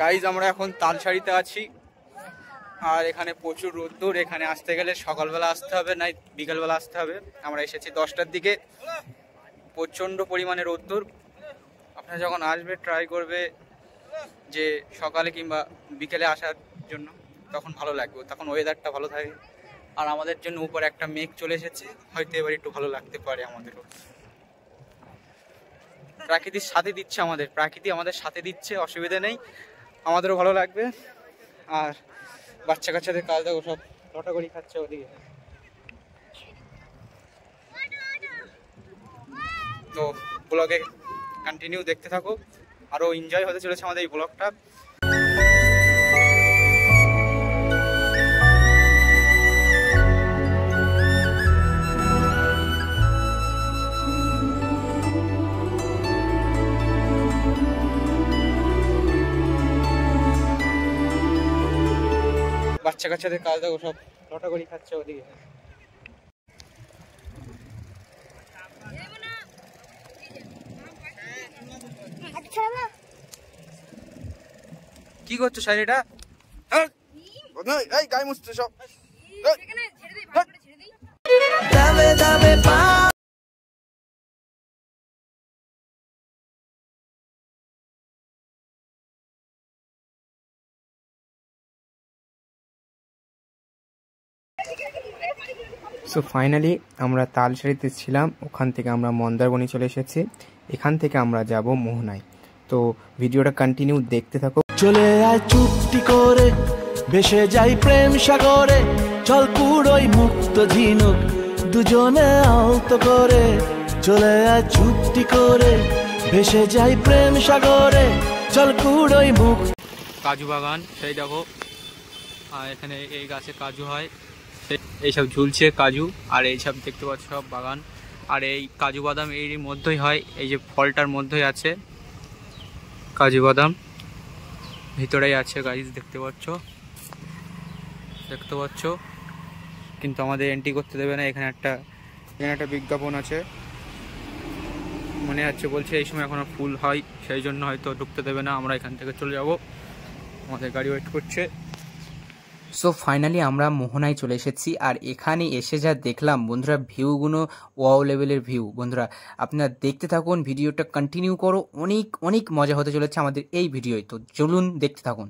Guys আমরা এখন তালসারিতে আছি আর এখানে প্রচুর রোদ্দুর। এখানে আসতে গেলে সকালবেলা আসতে হবে না বিকালবেলা আসতে হবে। আমরা এসেছি 10টার দিকে, প্রচণ্ড পরিমাণে রোদ্দুর। আপনারা যখন আসবে ট্রাই করবে যে সকালে কিংবা বিকেলে আসার জন্য, তখন ভালো লাগবে, তখন ওয়েদারটা ভালো থাকে। আর আমাদের জন্য উপরে একটা মেঘ চলে এসেছে, হয়তো এবার একটু ভালো লাগতে পারে আমাদেরও। প্রাকৃতির সাথে দিচ্ছে, প্রকৃতি আমাদের সাথে দিচ্ছে, অসুবিধা নেই, আমাদেরও ভালো লাগবে। আর বাচ্চা কাচ্চাদের কাজ দেখো, সব লটাগড়ি খাচ্ছে ওদিকে। তো ব্লগে কন্টিনিউ দেখতে থাকো, আরও এনজয় হতে চলেছে আমাদের এই ব্লগটা। বাচ্চা কাচ্চাদের কাজ দেখো, সব লটাগড়ি খাচ্ছে ওদিকে। কি করছো শাড়িটা? গায়ে মুছতে সব। সো ফাইনালি আমরা তালসারিতে ছিলাম, ওখান থেকে আমরা মন্দারমণি চলে এসেছি। এখান থেকে আমরা যাব মোহনায়। তো ভিডিওটা কন্টিনিউ দেখতে থাকো। চলে আয় চুপটি করে, ভেসে যাই প্রেম সাগরে, চল পুরোই মুক্ত ঝিনুক দুজনে আলতো করে। চলে আয় চুপটি করে, ভেসে যাই প্রেম সাগরে, চল পুরোই মুক্ত। কাজু বাগান সেই দেখো, আর এখানে এই গাছে কাজু হয়, এইসব ঝুলছে কাজু। আর এইসব দেখতে পাচ্ছ সব বাগান। আর এই কাজু বাদাম এর মধ্যেই হয়, এই যে ফলটার মধ্যেই আছে কাজু বাদাম, ভিতরেই আছে গাইজ, দেখতে পাচ্ছ। কিন্তু আমাদের এন্ট্রি করতে দেবে না। এখানে একটা বিজ্ঞাপন আছে, মনে হচ্ছে বলছে এই সময় এখনো ফুল হয়, সেই জন্য হয়তো ঢুকতে দেবে না। আমরা এখান থেকে চলে যাব, আমাদের গাড়ি ওয়েট করছে। সো ফাইনালি আমরা মোহনায় চলে এসেছি। আর এখানে এসে যা দেখলাম বন্ধুরা, ভিউগুলো ওয়াও লেভেলের ভিউ। বন্ধুরা আপনারা দেখতে থাকুন, ভিডিওটা কন্টিনিউ করো, অনেক অনেক মজা হতে চলেছে আমাদের এই ভিডিওয়। তো চলুন দেখতে থাকুন।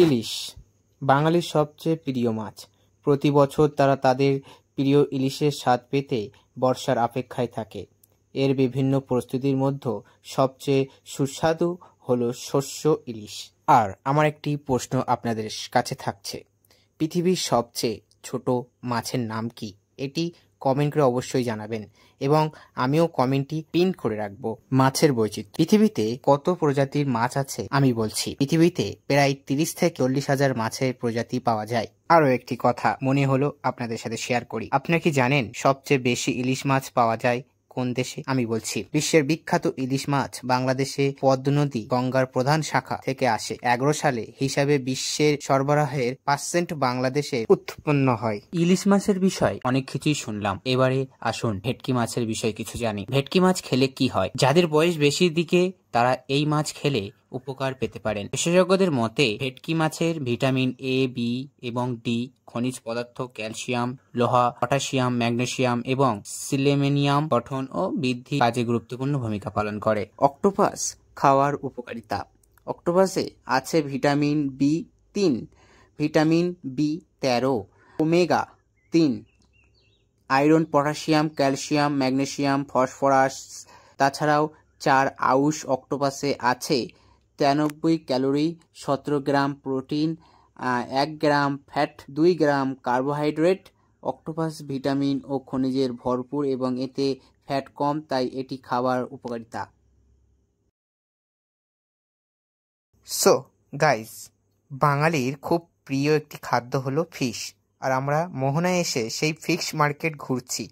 ইলিশ বাঙালির সবচেয়ে প্রিয় মাছ। প্রতি বছর তারা তাদের প্রিয় ইলিশের স্বাদ পেতে বর্ষার অপেক্ষায় থাকে। এর বিভিন্ন প্রস্তুতির মধ্যে সবচেয়ে সুস্বাদু হলো শস্য ইলিশ। আর আমার একটি প্রশ্ন আপনাদের কাছে থাকছে, পৃথিবীর সবচেয়ে ছোট মাছের নাম কি? এটি কমেন্ট করে অবশ্যই জানাবেন এবং আমিও কমেন্টটি পিন করে রাখবো। মাছের বৈচিত্র্য, পৃথিবীতে কত প্রজাতির মাছ আছে আমি বলছি। পৃথিবীতে প্রায় 30 থেকে 40,000 মাছের প্রজাতি পাওয়া যায়। আরো একটি কথা মনে হলো আপনাদের সাথে শেয়ার করি। আপনারা কি জানেন সবচেয়ে বেশি ইলিশ মাছ পাওয়া যায় কোন দেশে? আমি বলছি, বিশ্বের বিখ্যাত ইলিশ মাছ বাংলাদেশে পদ্মা নদী গঙ্গার প্রধান শাখা থেকে আসে। 11 সালে হিসাবে বিশ্বের সরবরাহের 5% বাংলাদেশে উৎপন্ন হয়। ইলিশ মাছের বিষয় অনেক কিছুই শুনলাম, এবারে আসুন ভেটকি মাছের বিষয় কিছু জানি। ভেটকি মাছ খেলে কি হয়? যাদের বয়স বেশির দিকে তারা এই মাছ খেলে উপকার পেতে পারেন। বিশেষজ্ঞদের মতে ভেটকি মাছের ভিটামিন এ, বি এবং ডি, খনিজ পদার্থ, ক্যালসিয়াম, লোহা, পটাশিয়াম, ম্যাগনেসিয়াম এবং সিলেনিয়াম গঠন ও বৃদ্ধি কাজে গুরুত্বপূর্ণ ভূমিকা পালন করে। অক্টোপাস খাওয়ার উপকারিতা, অক্টোপাসে আছে ভিটামিন বি3, ভিটামিন বি13, omega 3, iron, potassium, calcium, magnesium, phosphorus. তাছাড়াও 4 আউশ অক্টোপাসে আছে 93 calorie, 17 gram protein, 1 gram fat, 2 gram carbohydrate. Octopus vitamin ও খনিজের ভরপুর এবং এতে ফ্যাট কম, তাই এটি খাবার উপকারিতা। সো গাইস, বাঙালির খুব প্রিয় একটি খাদ্য হলো ফিশ, আর আমরা মোহনায় এসে সেই ফিশ মার্কেট ঘুরছি।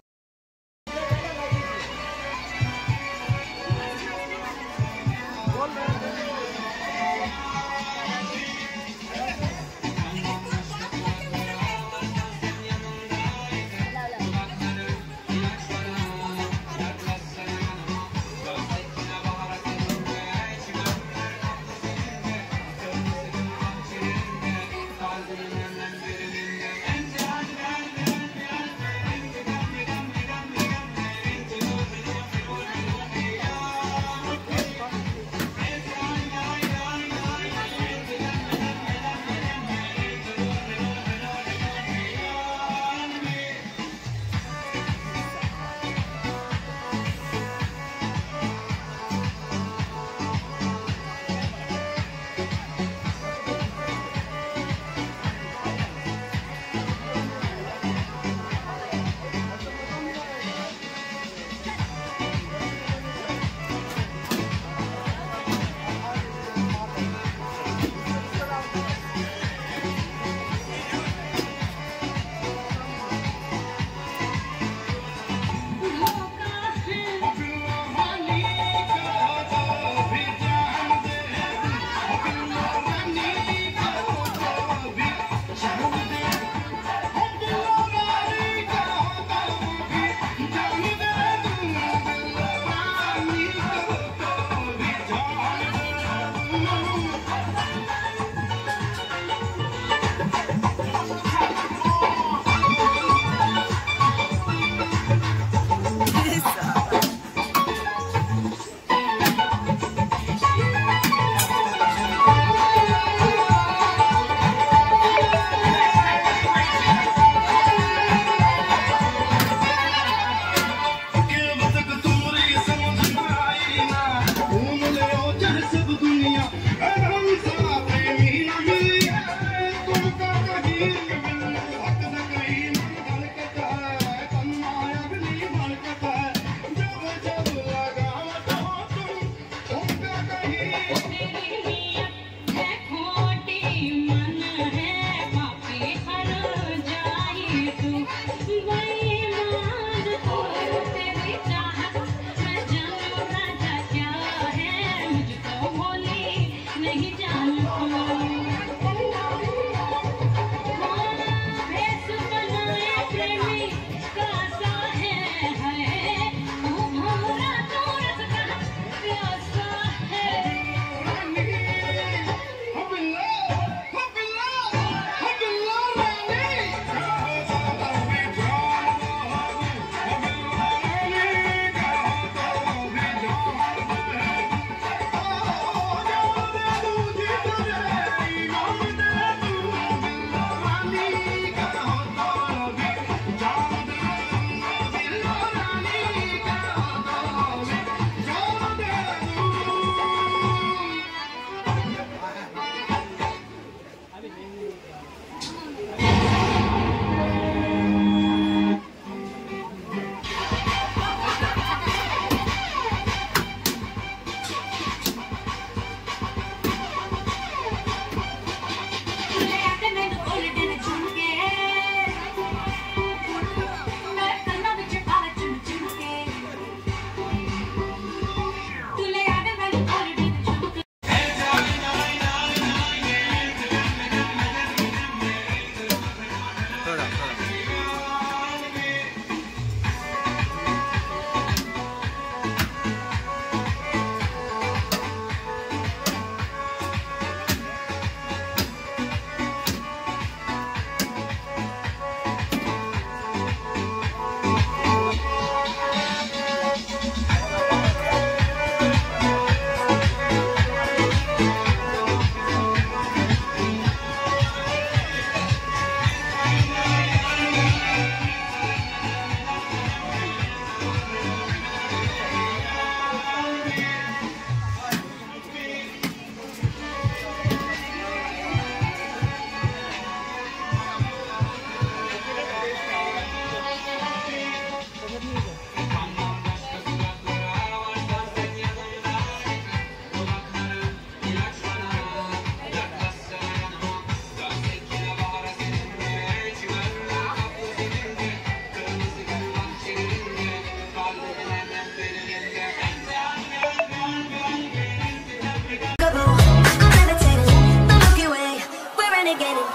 get it.